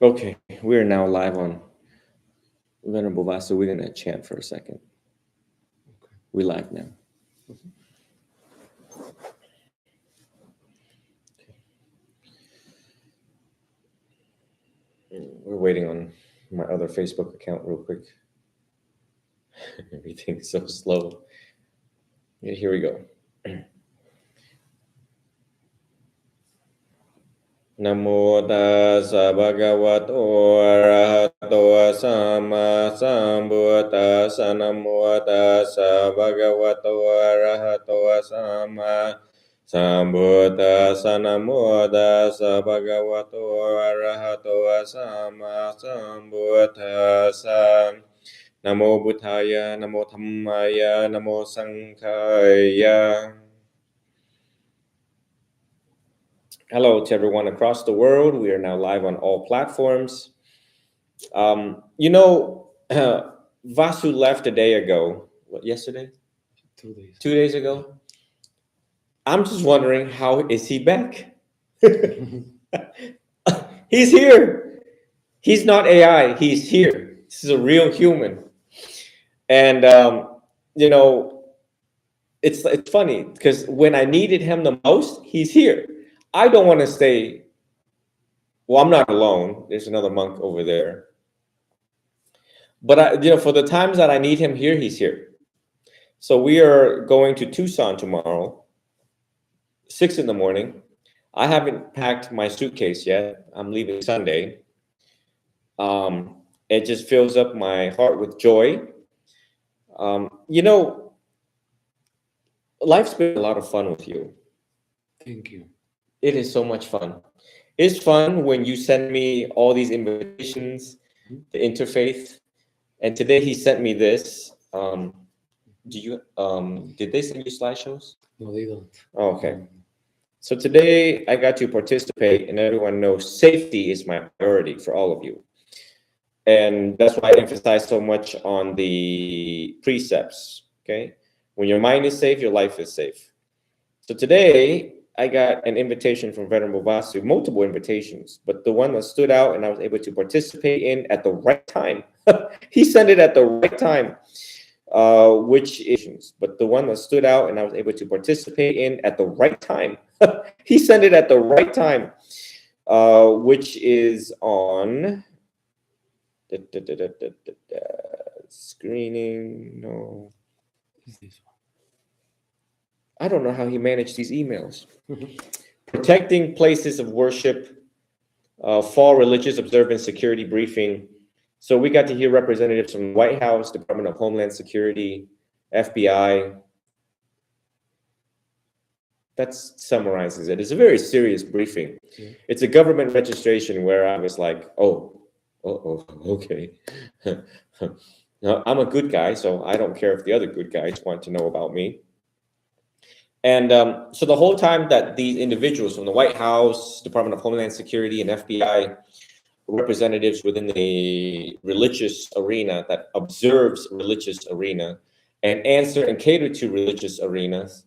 Okay, we are now live on Venerable Vasu. We're gonna chant for a second. We live now. We're waiting on my other Facebook account real quick. Everything's so slow. Yeah, here we go. Namo tassa bhagavato arahato sama sambuddhassa. Namo tassa bhagavato arahato sama sambuddhassa. Namo tassa bhagavato arahato sama sambuddhassa. Namo buddhaya, namo dhammaya, namo sanghaya. Hello to everyone across the world. We are now live on all platforms. Vasu left a day ago. What, yesterday? 2 days. 2 days ago? I'm just wondering, how is he back? He's here. He's not AI. He's here. This is a real human. And, it's funny because when I needed him the most, he's here. I don't want to stay. Well, I'm not alone. There's another monk over there. But for the times that I need him here, he's here. So we are going to Tucson tomorrow, 6 in the morning. I haven't packed my suitcase yet. I'm leaving Sunday. It just fills up my heart with joy. Life's been a lot of fun with you. Thank you. It is so much fun. It's fun when you send me all these invitations, the interfaith, and today he sent me this. Did they send you slideshows? No, they don't. Oh, okay. So today I got to participate, and everyone knows safety is my priority for all of you. And that's why I emphasize so much on the precepts, okay? When your mind is safe, your life is safe. So today I got an invitation from Venerable Vasu, multiple invitations, but the one that stood out and I was able to participate in at the right time. He sent it at the right time, but the one that stood out and I was able to participate in at the right time. He sent it at the right time, which is on screening. No. I don't know how he managed these emails. Protecting places of worship, fall religious observance security briefing. So we got to hear representatives from the White House, Department of Homeland Security, FBI. That summarizes it. It's a very serious briefing. Yeah. It's a government registration where I was like, okay. I'm a good guy, so I don't care if the other good guys want to know about me. And so the whole time that these individuals from the White House, Department of Homeland Security, and FBI, representatives within the religious arena that observes religious arena and answer and cater to religious arenas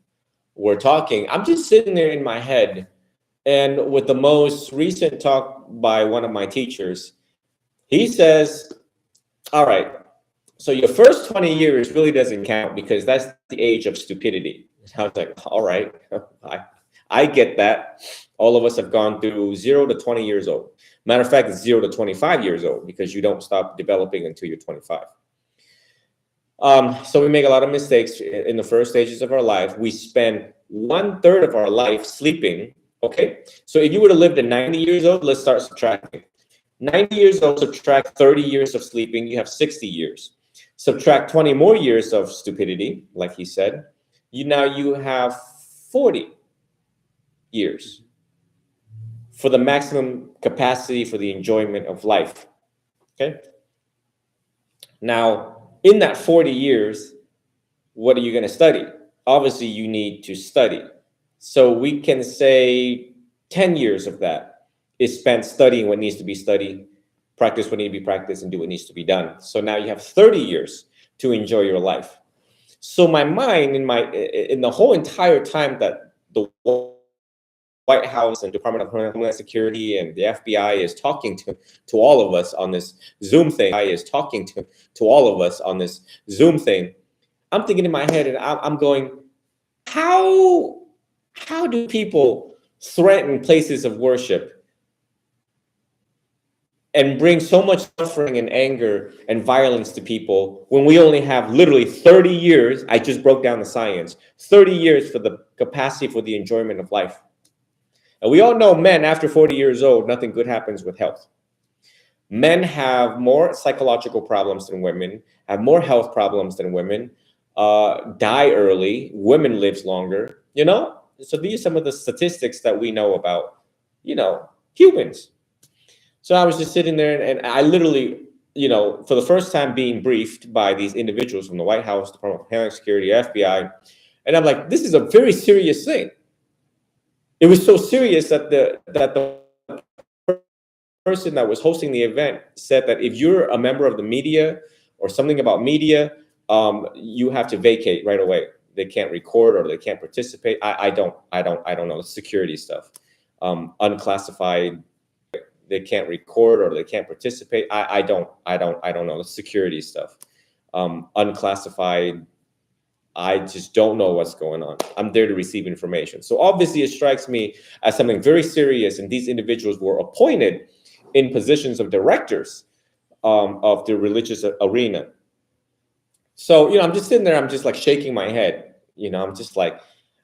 were talking, I'm just sitting there in my head. And with the most recent talk by one of my teachers, he says, all right, so your first 20 years really doesn't count because that's the age of stupidity. I was like, all right, I get that. All of us have gone through 0 to 20 years old. Matter of fact, it's 0 to 25 years old because you don't stop developing until you're 25. So we make a lot of mistakes in the first stages of our life. We spend 1/3 of our life sleeping. Okay, so if you would have lived to 90 years old, let's start subtracting. 90 years old, subtract 30 years of sleeping, you have 60 years. Subtract 20 more years of stupidity, like he said, you have 40 years for the maximum capacity for the enjoyment of life. Okay. Now, in that 40 years, what are you going to study? Obviously, you need to study. So we can say 10 years of that is spent studying what needs to be studied, practice what needs to be practiced, and do what needs to be done. So now you have 30 years to enjoy your life. So my mind, in the whole entire time that the White House and Department of Homeland Security and the FBI is talking to all of us on this Zoom thing. I is talking to all of us on this Zoom thing. I'm thinking in my head, and I'm going, how do people threaten places of worship and bring so much suffering and anger and violence to people when we only have literally 30 years? I just broke down the science, 30 years for the capacity for the enjoyment of life. And we all know men after 40 years old, nothing good happens with health. Men have more psychological problems than women, have more health problems than women, die early, women lives longer, you know? So these are some of the statistics that we know about, you know, humans. So I was just sitting there and I literally, you know, for the first time being briefed by these individuals from the White House, Department of Homeland Security, FBI, and I'm like, this is a very serious thing. It was so serious that the person that was hosting the event said that if you're a member of the media or something about media, you have to vacate right away. They can't record or they can't participate. I don't know the security stuff. Unclassified, they can't record or they can't participate. I don't know the security stuff. Unclassified, I just don't know what's going on. I'm there to receive information. So obviously it strikes me as something very serious, and these individuals were appointed in positions of directors of the religious arena. So, you know, I'm just sitting there, I'm just like shaking my head. You know, I'm just like,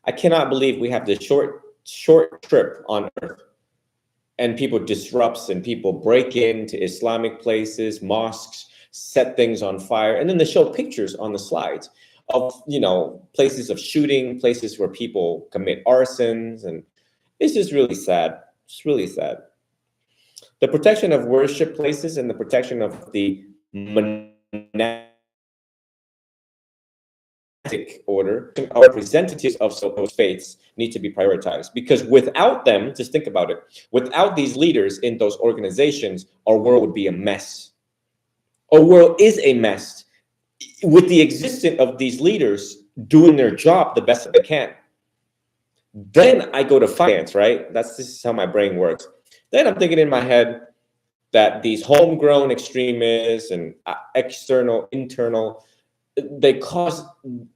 I cannot believe we have this short trip on earth and people disrupts and people break into Islamic places, mosques, set things on fire. And then they show pictures on the slides of, you know, places of shooting, places where people commit arsons. And it's just really sad. It's really sad. The protection of worship places and the protection of the monastic order, our representatives of those faiths need to be prioritized, because without them, just think about it, without these leaders in those organizations, our world would be a mess. Our world is a mess. With the existence of these leaders doing their job the best that they can. Then I go to finance, right? This is how my brain works. Then I'm thinking in my head that these homegrown extremists and external, internal, they cause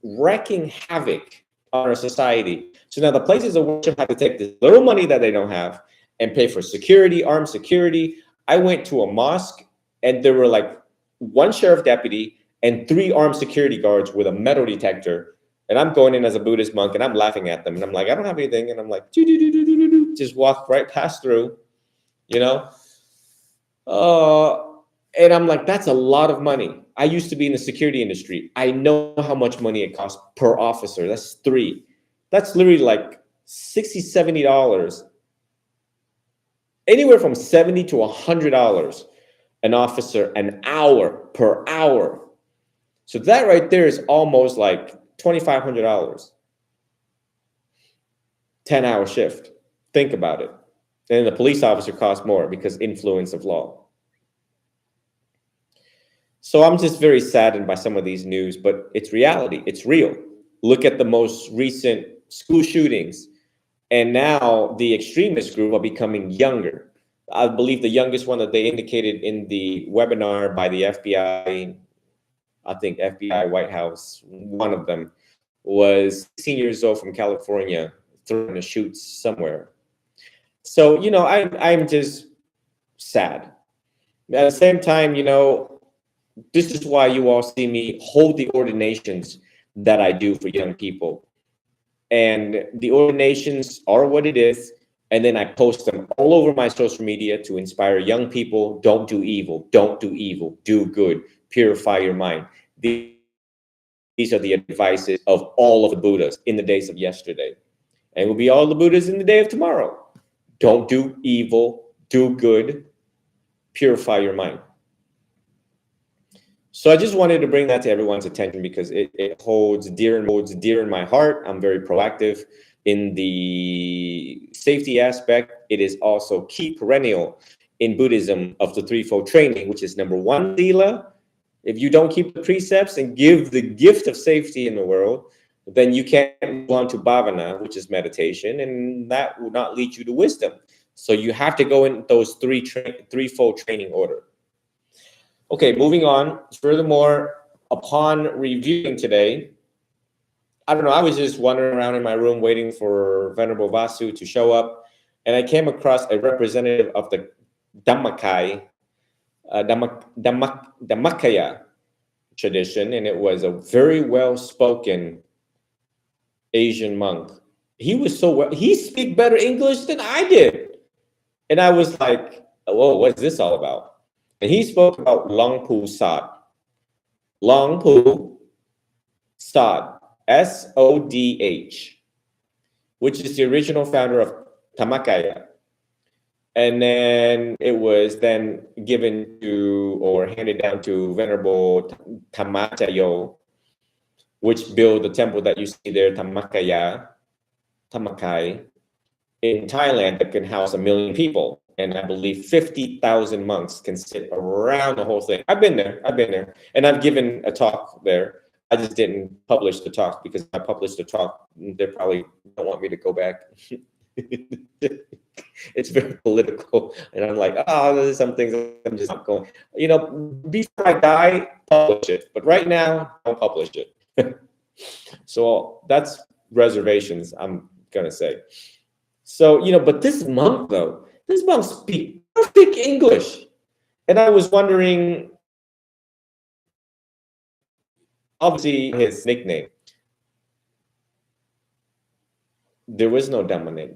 wrecking havoc on our society. So now the places of worship have to take this little money that they don't have and pay for security, armed security. I went to a mosque and there were like one sheriff deputy and 3 armed security guards with a metal detector. And I'm going in as a Buddhist monk and I'm laughing at them. And I'm like, I don't have anything. And I'm like, just walk right past through, you know? And I'm like, that's a lot of money. I used to be in the security industry. I know how much money it costs per officer. That's 3. That's literally like $60, $70. Anywhere from $70 to $100 an officer an hour per hour. So that right there is almost like $2,500. 10-hour shift. Think about it. And the police officer costs more because influence of law. So I'm just very saddened by some of these news, but it's reality. It's real. Look at the most recent school shootings. And now the extremist group are becoming younger. I believe the youngest one that they indicated in the webinar by the FBI, I think FBI, White House, one of them was 16 years old from California, throwing a shoot somewhere. So, you know, I'm just sad. At the same time, you know, this is why you all see me hold the ordinations that I do for young people. And the ordinations are what it is. And then I post them all over my social media to inspire young people. Don't do evil. Don't do evil. Do good. Purify your mind. These are the advices of all of the Buddhas in the days of yesterday. And will be all the Buddhas in the day of tomorrow. Don't do evil. Do good. Purify your mind. So I just wanted to bring that to everyone's attention because it holds dear in my heart. I'm very proactive in the safety aspect. It is also key perennial in Buddhism of the threefold training, which is number 1, Sila. If you don't keep the precepts and give the gift of safety in the world, then you can't move on to bhavana, which is meditation, and that will not lead you to wisdom. So you have to go in those threefold training order. Okay, moving on. Furthermore, upon reviewing today, I don't know, I was just wandering around in my room waiting for Venerable Vasu to show up, and I came across a representative of the Dhammakai, Dhammakaya tradition, and it was a very well-spoken Asian monk. He was so well, he speak better English than I did. And I was like, whoa, what is this all about? And he spoke about Long Pu Sad. Long Pu Sad, Sodh, which is the original founder of Dhammakaya. And then it was then given to or handed down to Venerable Tamachayo, which built the temple that you see there, Dhammakai, in Thailand, that can house 1 million people. And I believe 50,000 monks can sit around the whole thing. I've been there. And I've given a talk there. I just didn't publish the talk because if I published the talk, they probably don't want me to go back. It's very political. And I'm like, oh, there's some things I'm just not going. You know, before I die, publish it. But right now, don't publish it. So that's reservations, I'm going to say. So, you know, but this monk, though, this monk speaks perfect English. And I was wondering, obviously, his nickname. There was no Dhamma name.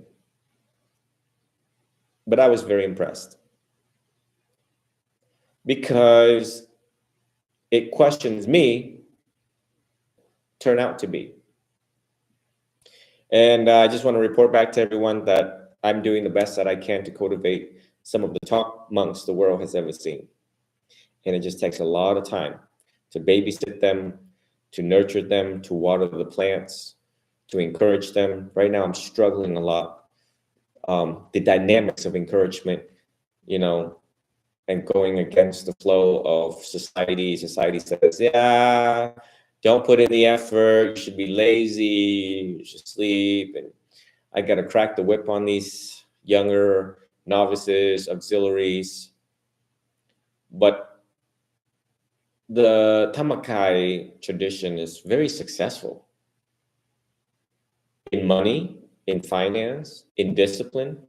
But I was very impressed because it questions me, turn out to be. And I just want to report back to everyone that I'm doing the best that I can to cultivate some of the top monks the world has ever seen. And it just takes a lot of time to babysit them, to nurture them, to water the plants, to encourage them. Right now, I'm struggling a lot. The dynamics of encouragement, you know, and going against the flow of society. Society says, yeah, don't put in the effort. You should be lazy. You should sleep. And I got to crack the whip on these younger novices, auxiliaries. But the Dhammakai tradition is very successful in money, in finance, in discipline.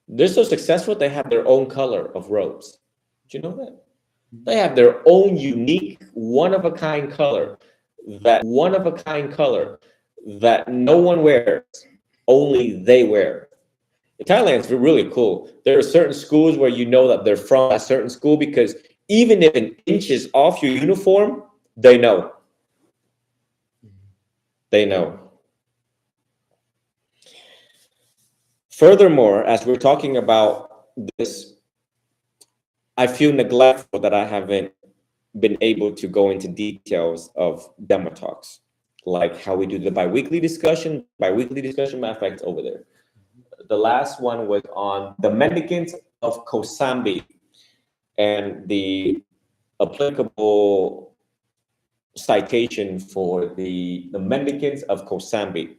They're so successful, they have their own color of robes. Do you know that? They have their own unique, one-of-a-kind color that no one wears, only they wear. In Thailand, it's really cool. There are certain schools where you know that they're from a certain school because even if an inch is off your uniform, they know. They know. Furthermore, as we're talking about this, I feel neglectful that I haven't been able to go into details of Dhamma talks, like how we do the biweekly discussion. Matter of fact, over there. The last one was on the mendicants of Kosambi and the applicable citation for the mendicants of Kosambi.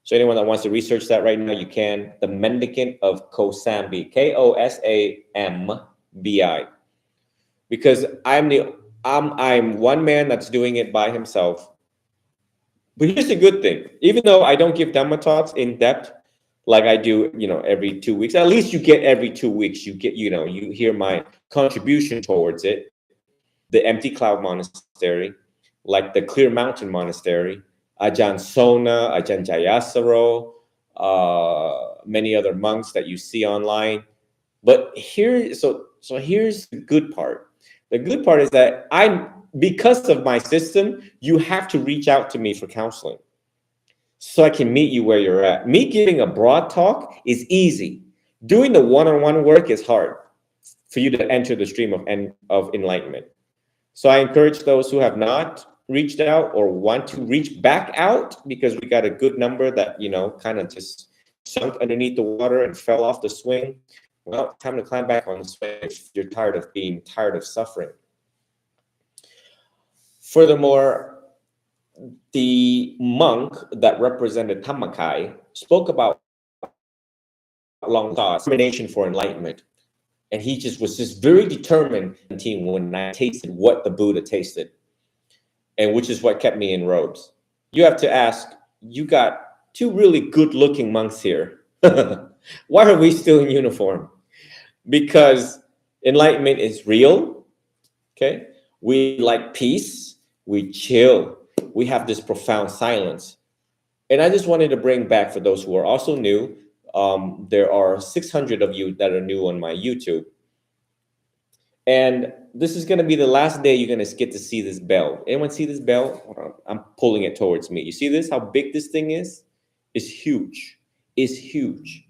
So anyone that wants to research that right now, you can. The mendicant of Kosambi, Kosambi, because I'm one man that's doing it by himself. But here's the good thing: even though I don't give Dhamma talks in depth like I do, you know, every 2 weeks, at least you get every 2 weeks. You get, you know, you hear my contribution towards it. The Empty Cloud Monastery, like the Clear Mountain Monastery, Ajahn Sona, Ajahn Jayasaro, many other monks that you see online. But here's the good part. The good part is that because of my system, you have to reach out to me for counseling so I can meet you where you're at. Me giving a broad talk is easy. Doing the one-on-one work is hard for you to enter the stream of enlightenment. So I encourage those who have not reached out or want to reach back out, because we got a good number that, you know, kind of just sunk underneath the water and fell off the swing. Well, time to climb back on the swing if you're tired of suffering. Furthermore, the monk that represented Tamakai spoke about long determination for enlightenment. And he just was just very determined when I tasted what the Buddha tasted, and which is what kept me in robes. You have to ask, you got two really good looking monks here. Why are we still in uniform? Because enlightenment is real. Okay. We like peace. We chill. We have this profound silence. And I just wanted to bring back, for those who are also new, there are 600 of you that are new on my YouTube. And this is going to be the last day you're going to get to see this bell. Anyone see this bell? Hold on. I'm pulling it towards me. You see this? How big this thing is? It's huge. It's huge.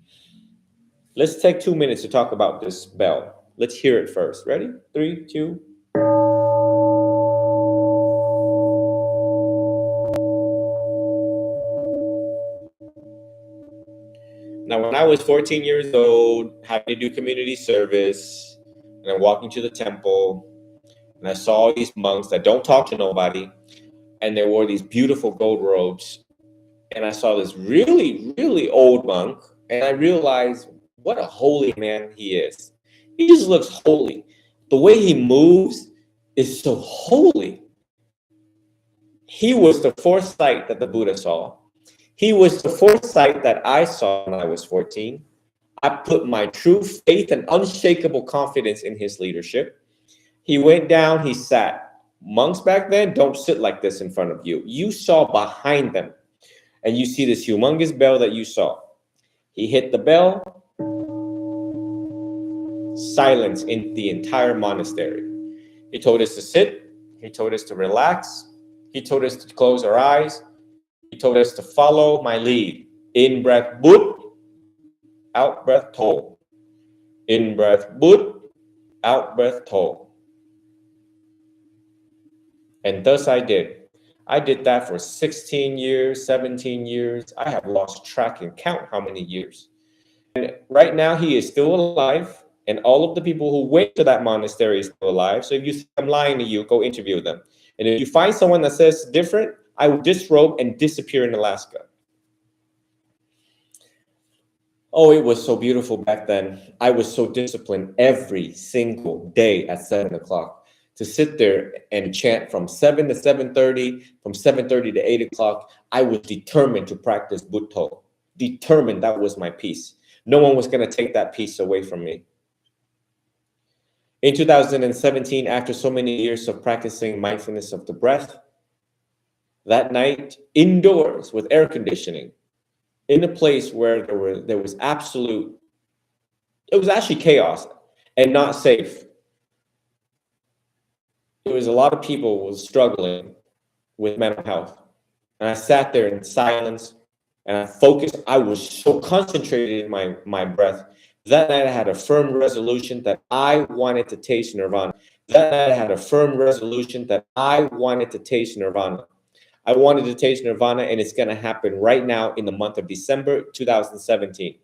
Let's take 2 minutes to talk about this bell. Let's hear it first. Ready? 3, 2. Now, when I was 14 years old, having to do community service, and I'm walking to the temple, and I saw these monks that don't talk to nobody, and they wore these beautiful gold robes, and I saw this really, really old monk, and I realized what a holy man he is. He just looks holy. The way he moves is so holy. He was the fourth sight that the Buddha saw. He was the fourth sight that I saw when I was 14. I put my true faith and unshakable confidence in his leadership. He went down, he sat. Monks back then don't sit like this in front of you. You saw behind them. And you see this humongous bell that you saw. He hit the bell. Silence in the entire monastery. He told us to sit. He told us to relax. He told us to close our eyes. He told us to follow my lead. In breath, Bud. Out breath, Toll. In breath, Bud. Out breath, Toll. And thus I did. I did that for 16 years, 17 years. I have lost track and count how many years. And right now he is still alive. And all of the people who went to that monastery is still alive. So if you think I'm lying to you, go interview them. And if you find someone that says different, I will disrobe and disappear in Alaska. Oh, it was so beautiful back then. I was so disciplined every single day at 7 o'clock to sit there and chant from 7 to 7:30, from 7:30 to 8 o'clock. I was determined to practice Butto. Determined, that was my peace. No one was going to take that peace away from me. In 2017, after so many years of practicing mindfulness of the breath, that night, indoors with air conditioning, in a place where there was absolute, it was actually chaos and not safe. There was a lot of people who was struggling with mental health. And I sat there in silence and I focused. I was so concentrated in my breath. That night I had a firm resolution that I wanted to taste nirvana. That night I had a firm resolution that I wanted to taste nirvana. I wanted to taste nirvana, and it's going to happen right now in the month of December 2017.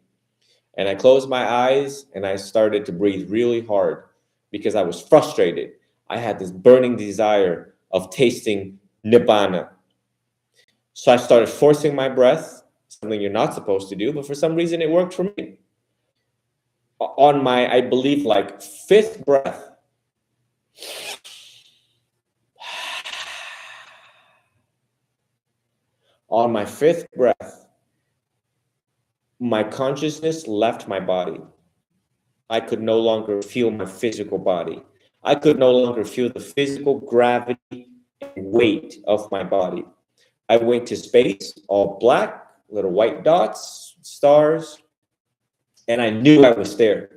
And I closed my eyes and I started to breathe really hard because I was frustrated. I had this burning desire of tasting nibbana. So I started forcing my breath, something you're not supposed to do, but for some reason it worked for me. On my, I believe, like fifth breath, on my fifth breath, my consciousness left my body. I could no longer feel my physical body. I could no longer feel the physical gravity and weight of my body. I went to space, all black, little white dots, stars, and I knew I was there.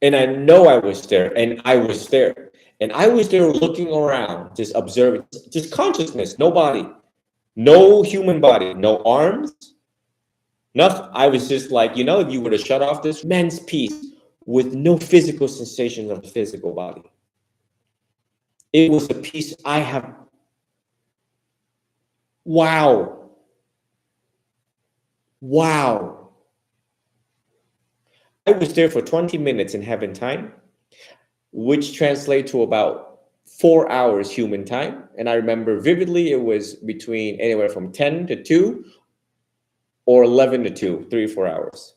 And I know I was there, and I was there. And I was there looking around, just observing, just consciousness, no body, no human body, no arms, nothing. I was just like, if you were to shut off this immense peace with no physical sensation of the physical body. It was a peace I have. Wow. Wow. I was there for 20 minutes in heaven time, which translates to about 4 hours human time. And I remember vividly it was between anywhere from 10 to 2 or 11 to 2, 3 or 4 hours.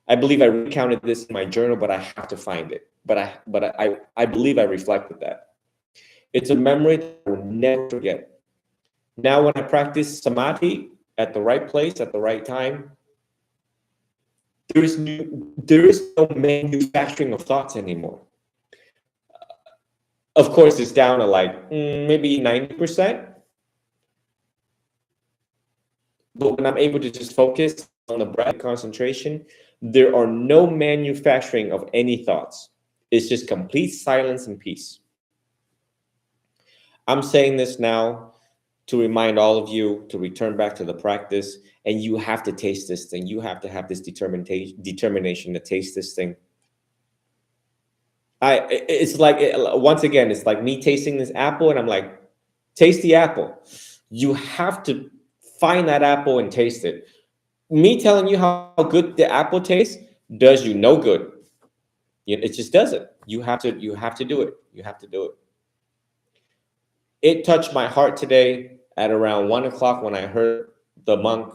I believe I recounted this in my journal, but I have to find it. But I believe I reflected that. It's a memory that I will never forget. Now, when I practice samadhi at the right place, at the right time, there is no manufacturing of thoughts anymore. Of course, it's down to like maybe 90%. But when I'm able to just focus on the breath concentration, there are no manufacturing of any thoughts. It's just complete silence and peace. I'm saying this now to remind all of you to return back to the practice, and you have to taste this thing. You have to have this determination to taste this thing. It's like, once again, it's like me tasting this apple, and I'm like, taste the apple. You have to find that apple and taste it. Me telling you how good the apple tastes does you no good. It just doesn't. You have to do it. You have to do it. It touched my heart today at around 1 o'clock when I heard the monk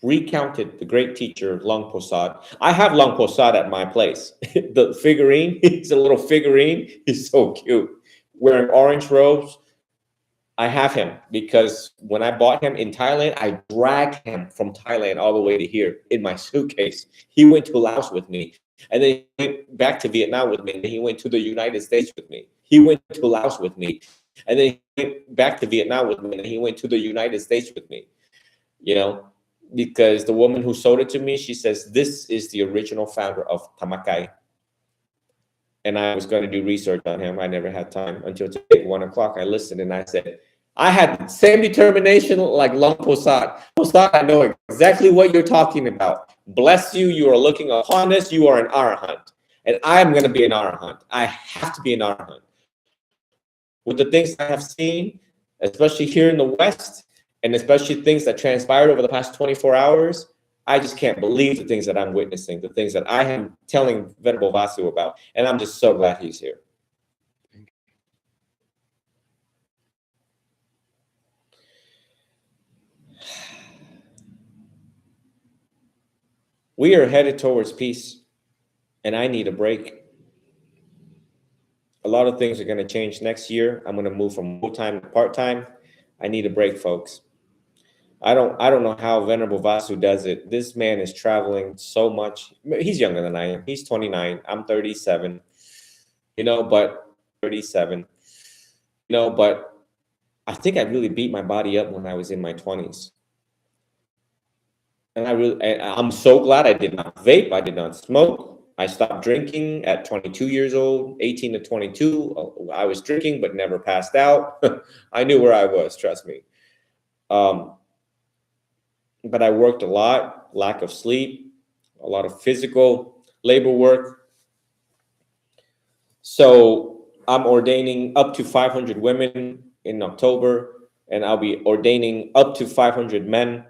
recounted the great teacher Long Posad. I have Long Posad at my place. The figurine, he's a little figurine. He's so cute. Wearing orange robes. I have him because when I bought him in Thailand, I dragged him from Thailand all the way to here in my suitcase. He went to Laos with me, and then he went back to Vietnam with me, and then he went to the United States with me. He went to Laos with me, and then he went back to Vietnam with me, and he went to the United States with me. Because the woman who sold it to me, she says, this is the original founder of Tamakai. And I was going to do research on him. I never had time until today, 1 o'clock. I listened and I said, I had the same determination like Long Posad. Posad, I know exactly what you're talking about. Bless you. You are looking upon us. You are an arahant. And I'm going to be an arahant. I have to be an arahant. With the things I have seen, especially here in the West, and especially things that transpired over the past 24 hours, I just can't believe the things that I'm witnessing, the things that I am telling Venerable Vasu about. And I'm just so glad he's here. We are headed towards peace, and I need a break. A lot of things are going to change next year. I'm going to move from full-time to part-time. I need a break, folks. I don't know how Venerable Vasu does it. This man is traveling so much. He's younger than I am. He's 29. I'm 37. But 37. But I think I really beat my body up when I was in my 20s. And I'm so glad I did not vape. I did not smoke. I stopped drinking at 22 years old, 18 to 22. I was drinking, but never passed out. I knew where I was, trust me. But I worked a lot, lack of sleep, a lot of physical labor work. So I'm ordaining up to 500 women in October, and I'll be ordaining up to 500 men.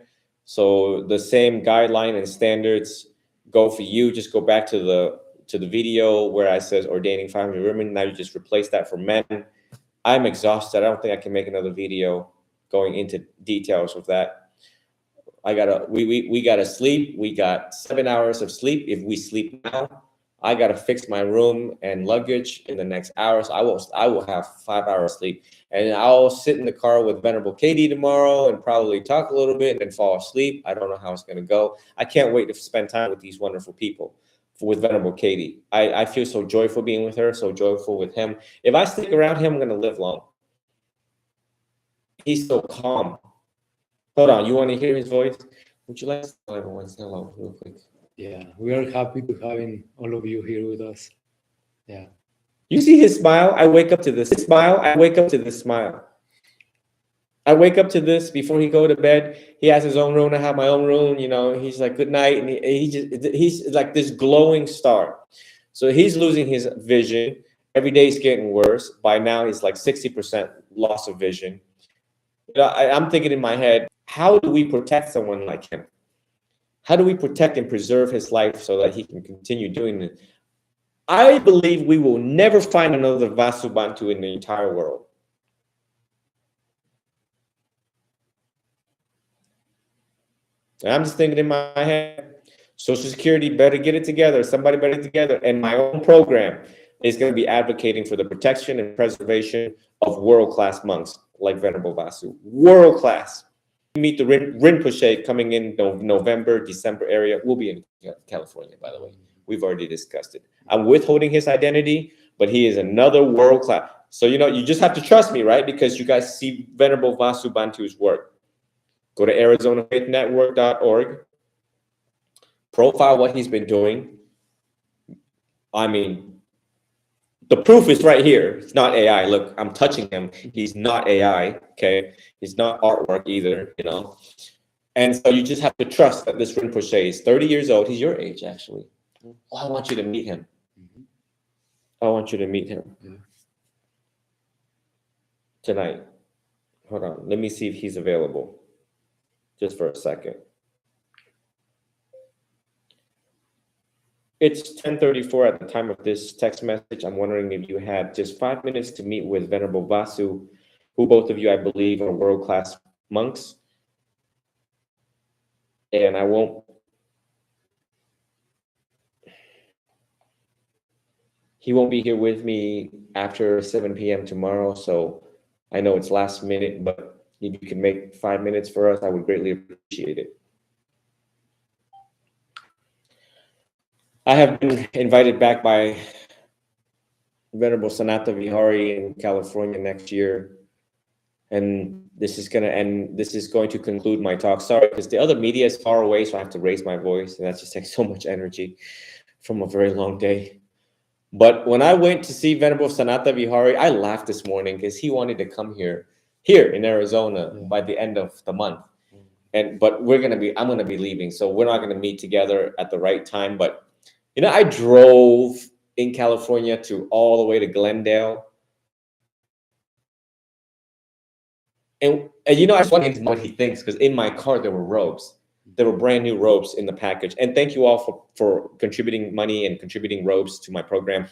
So the same guideline and standards go for you. Just go back to the video where I says ordaining 500 women. Now you just replace that for men. I'm exhausted. I don't think I can make another video going into details of that. We gotta sleep. We got 7 hours of sleep. If we sleep now, I gotta fix my room and luggage in the next hours. I will have 5 hours sleep, and I'll sit in the car with Venerable Katie tomorrow and probably talk a little bit and then fall asleep. I don't know how it's gonna go. I can't wait to spend time with these wonderful people, with Venerable Katie. I feel so joyful being with her, so joyful with him. If I stick around him, I'm gonna live long. He's so calm. Hold on, you want to hear his voice? Would you like to tell everyone hello real quick? Yeah, we are happy to having all of you here with us. Yeah. You see his smile? I wake up to this smile. I wake up to this smile. I wake up to this before he go to bed. He has his own room. I have my own room. He's like, good night. And he's like this glowing star. So he's losing his vision. Every day is getting worse. By now, he's like 60% loss of vision. I'm thinking in my head, how do we protect someone like him? How do we protect and preserve his life so that he can continue doing it? I believe we will never find another Vasubantu in the entire world. And I'm just thinking in my head, Social Security better get it together. Somebody better get it together. And my own program is going to be advocating for the protection and preservation of world-class monks like Venerable Vasu. World-class. Meet the Rinpoche coming in November, December area. We'll be in California, by the way. We've already discussed it. I'm withholding his identity, but he is another world-class. So, you just have to trust me, right? Because you guys see Venerable Vasu Bantu's work. Go to ArizonaFaithNetwork.org. Profile what he's been doing. I mean, the proof is right here. It's not AI. Look, I'm touching him. He's not AI, okay? He's not artwork either, And so you just have to trust that this Rinpoche is 30 years old. He's your age, actually. Oh, I want you to meet him. I want you to meet him tonight. Hold on. Let me see if he's available. Just for a second. It's 10:34 at the time of this text message. I'm wondering if you had just 5 minutes to meet with Venerable Vasu, who both of you, I believe, are world-class monks. And he won't be here with me after 7 p.m. tomorrow. So I know it's last minute, but if you can make 5 minutes for us, I would greatly appreciate it. I have been invited back by Venerable Sanata Vihari in California next year. And this is going to conclude my talk. Sorry, because the other media is far away, so I have to raise my voice, and that just takes so much energy from a very long day. But when I went to see Venerable Sanata Vihari, I laughed this morning because he wanted to come here in Arizona by the end of the month. But I'm gonna be leaving, so we're not gonna meet together at the right time. But I drove in California to all the way to Glendale. And I just want to know what he thinks, because in my car there were robes. There were brand new robes in the package. And thank you all for contributing money and contributing robes to my program.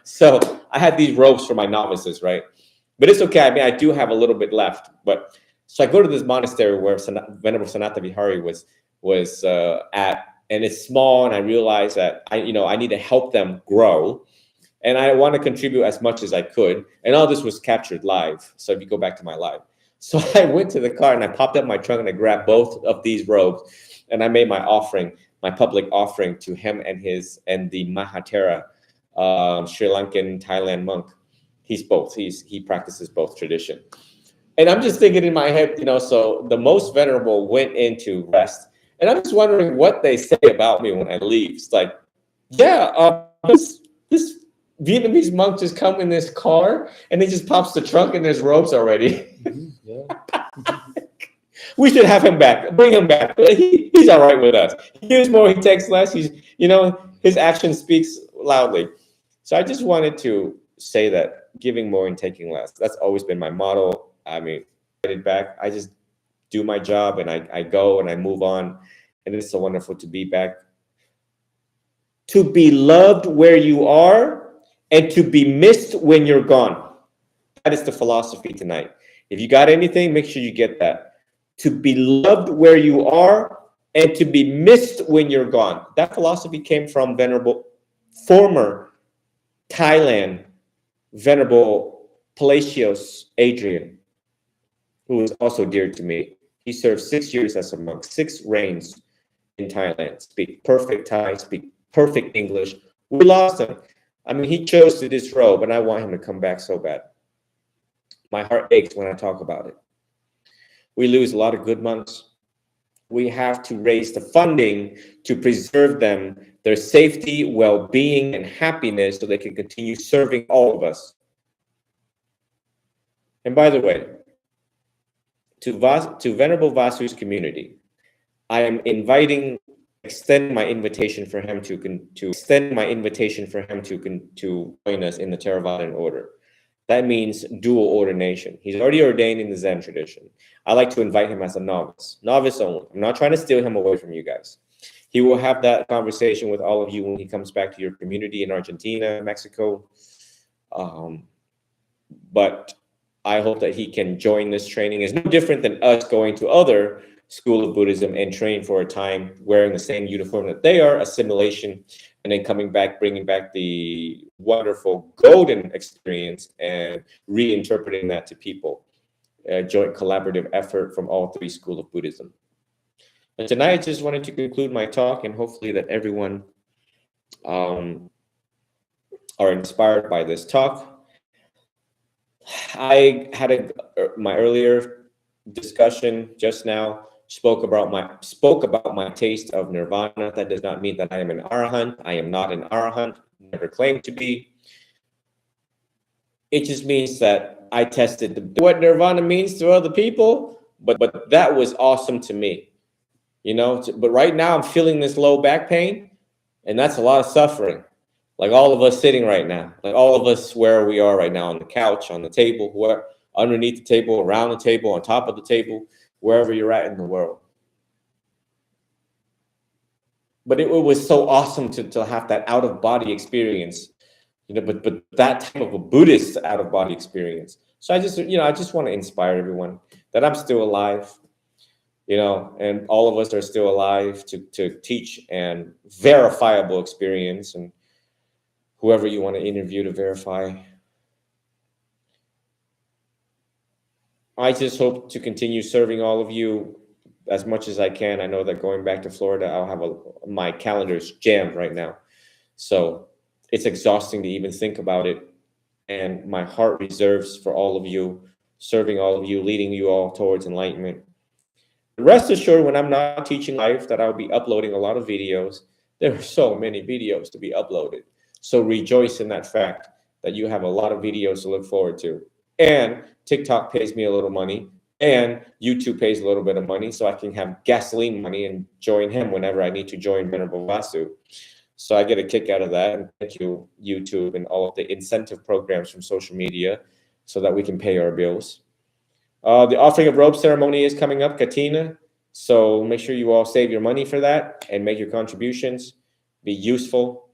So I had these robes for my novices, right? But it's okay. I mean, I do have a little bit left. But so I go to this monastery where Venerable Sanata Vihari was at, and it's small. And I realized that I need to help them grow. And I want to contribute as much as I could. And all this was captured live. So if you go back to my live. So I went to the car and I popped up my trunk and I grabbed both of these robes and I made my public offering to him and the Mahatera, Sri Lankan Thailand monk. He's both. He practices both tradition. And I'm just thinking in my head, so the most venerable went into rest. And I'm just wondering what they say about me when I leave. It's like, this Vietnamese monk just come in this car and he just pops the trunk and there's robes already. We should have him back. Bring him back. He's all right with us. He gives more, he takes less. His action speaks loudly. So I just wanted to say that giving more and taking less. That's always been my motto. I mean, back. I just do my job and I go and I move on. And it's so wonderful to be back. To be loved where you are and to be missed when you're gone. That is the philosophy tonight. If you got anything, make sure you get that. To be loved where you are and to be missed when you're gone. That philosophy came from former Thailand, Venerable Palacios Adrian, who is also dear to me. He served 6 years as a monk, 6 reigns in Thailand, speak perfect Thai, speak perfect English. We lost him. I mean, he chose to disrobe, and I want him to come back so bad. My heart aches when I talk about it. We lose a lot of good monks. We have to raise the funding to preserve them, their safety, well-being, and happiness so they can continue serving all of us. And by the way, to Venerable Vasu's community, I am extend my invitation for him to join us in the Theravadan order. That means dual ordination. He's already ordained in the Zen tradition. I like to invite him as a novice only. I'm not trying to steal him away from you guys. He will have that conversation with all of you when he comes back to your community in Argentina, Mexico. But I hope that he can join this training. It's no different than us going to other school of Buddhism and train for a time wearing the same uniform that they are, assimilation, and then coming back, bringing back the wonderful golden experience and reinterpreting that to people. A joint collaborative effort from all three schools of Buddhism. And tonight, I just wanted to conclude my talk, and hopefully that everyone are inspired by this talk. I had my earlier discussion just now spoke about my taste of nirvana. That does not mean that I am an arahant. I am not an arahant. Never claimed to be. It just means that I tested what nirvana means to other people, but that was awesome to me. But right now I'm feeling this low back pain, and that's a lot of suffering. Like all of us sitting right now, like all of us where we are right now, on the couch, on the table, where underneath the table, around the table, on top of the table, wherever you're at in the world. But it was so awesome to have that out of body experience, but that type of a Buddhist out of body experience. So I just want to inspire everyone that I'm still alive, and all of us are still alive to teach and verifiable experience, and whoever you want to interview to verify. I just hope to continue serving all of you as much as I can. I know that going back to Florida, I'll have my calendar's jammed right now. So it's exhausting to even think about it. And my heart reserves for all of you, serving all of you, leading you all towards enlightenment. Rest assured, when I'm not teaching live, that I'll be uploading a lot of videos. There are so many videos to be uploaded. So rejoice in that fact that you have a lot of videos to look forward to. And TikTok pays me a little money, and YouTube pays a little bit of money, so I can have gasoline money and join him whenever I need to join Venerable Vasu. So I get a kick out of that, and thank you, YouTube, and all of the incentive programs from social media so that we can pay our bills. The offering of robe ceremony is coming up, Katina. So make sure you all save your money for that and make your contributions. Be useful,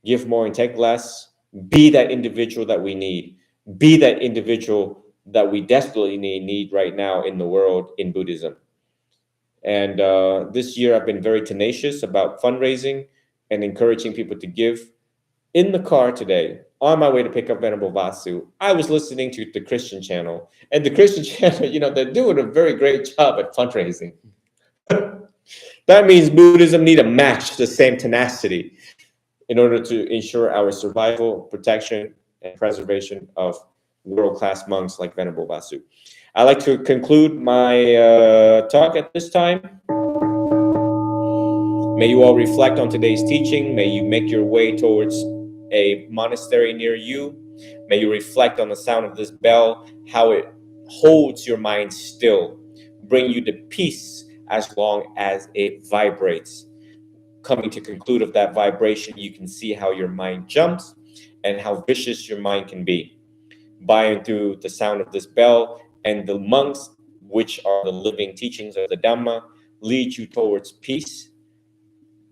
give more and take less. Be that individual that we need. Be that individual that we desperately need right now in the world in Buddhism. And this year I've been very tenacious about fundraising and encouraging people to give. In the car today, on my way to pick up Venerable Vasu, I was listening to the Christian channel. And the Christian channel, they're doing a very great job at fundraising. That means Buddhism need to match the same tenacity in order to ensure our survival, protection, and preservation of world-class monks like Venerable Vasu. I'd like to conclude my talk at this time. May you all reflect on today's teaching. May you make your way towards a monastery near you. May you reflect on the sound of this bell, how it holds your mind still, bring you to peace as long as it vibrates. Coming to conclude of that vibration, you can see how your mind jumps and how vicious your mind can be. By and through the sound of this bell, and the monks, which are the living teachings of the Dhamma, lead you towards peace.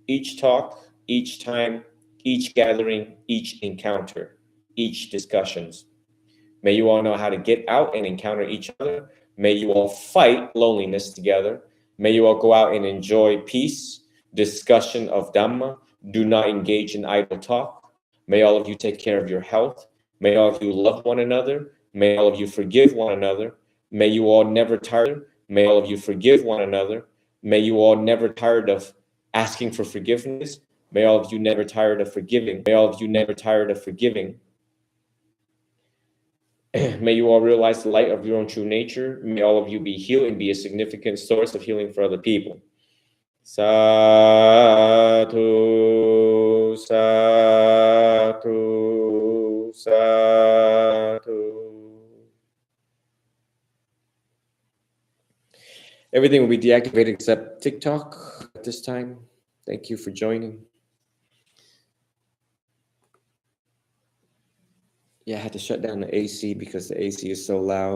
Each talk, each time, each gathering, each encounter, each discussions. May you all know how to get out and encounter each other. May you all fight loneliness together. May you all go out and enjoy peace, discussion of Dhamma. Do not engage in idle talk. May all of you take care of your health. May all of you love one another. May all of you forgive one another. May you all never tire. May all of you forgive one another. May you all never tired of asking for forgiveness. May all of you never tired of forgiving. May all of you never tired of forgiving. May you all realize the light of your own true nature. May all of you be healed and be a significant source of healing for other people. Sadhu, sadhu, sadhu. Everything will be deactivated except TikTok at this time. Thank you for joining. Yeah, I had to shut down the AC because the AC is so loud.